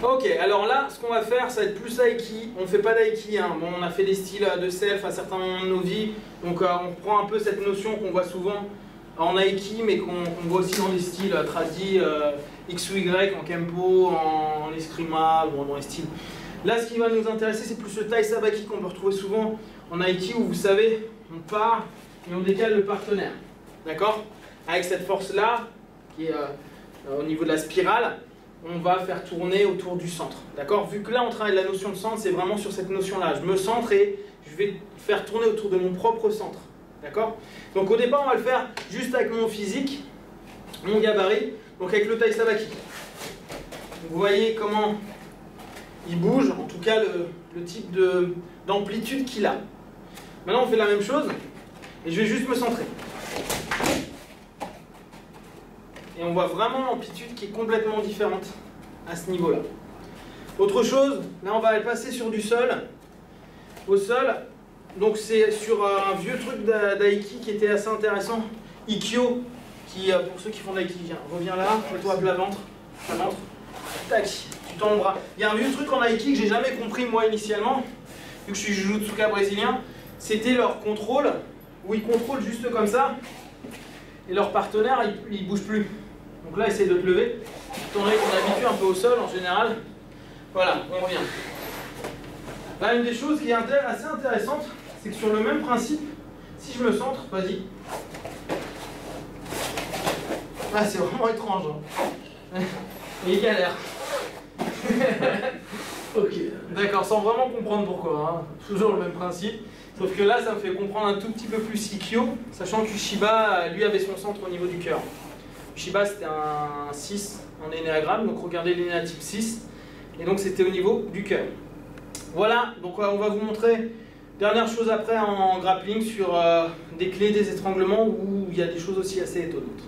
Ok, alors là, ce qu'on va faire, ça va être plus Aiki. On ne fait pas d'Aiki, hein. Bon, on a fait des styles de self à certains moments de nos vies. Donc on reprend un peu cette notion qu'on voit souvent en Aiki, mais qu'on voit aussi dans des styles tradis, X ou Y, en Kempo, en eskrima, bon, dans les styles. Là, ce qui va nous intéresser, c'est plus le Tai Sabaki qu'on peut retrouver souvent en Aiki, où vous savez, on part et on décale le partenaire. D'accord? Avec cette force-là, qui est au niveau de la spirale, on va faire tourner autour du centre. D'accord? Vu que là, on travaille la notion de centre, c'est vraiment sur cette notion-là. Je me centre et je vais faire tourner autour de mon propre centre. D'accord? Donc au départ, on va le faire juste avec mon physique, mon gabarit, donc avec le Tai Sabaki. Vous voyez comment il bouge, en tout cas le type d'amplitude qu'il a. Maintenant, on fait la même chose et je vais juste me centrer. Et on voit vraiment l'amplitude qui est complètement différente à ce niveau-là. Autre chose, là on va aller passer sur du sol. Au sol, donc c'est sur un vieux truc d'Aiki qui était assez intéressant. Ikkyo, qui pour ceux qui font d'Aiki, reviens là, mets-toi à plat ventre, tac, tu tends le bras. Il y a un vieux truc en Aiki que j'ai jamais compris moi initialement, vu que je suis Jujutsuka brésilien, c'était leur contrôle, où ils contrôlent juste comme ça, et leur partenaire il bouge plus. Donc là, essaye de te lever. On habitue un peu au sol en général. Voilà, on revient. Là, une des choses qui est assez intéressante, c'est que sur le même principe, si je me centre, vas-y. Ah, c'est vraiment étrange. Hein. Et il galère. Ok, d'accord, sans vraiment comprendre pourquoi. Hein. Toujours le même principe. Sauf que là, ça me fait comprendre un tout petit peu plus Ikkyo, sachant que Shiba, lui, avait son centre au niveau du cœur. Shiba, c'était un 6 en énéagramme, donc regardez l'énéa type 6, et donc c'était au niveau du cœur. Voilà, donc on va vous montrer, dernière chose après en grappling, sur des clés, des étranglements, où il y a des choses aussi assez étonnantes.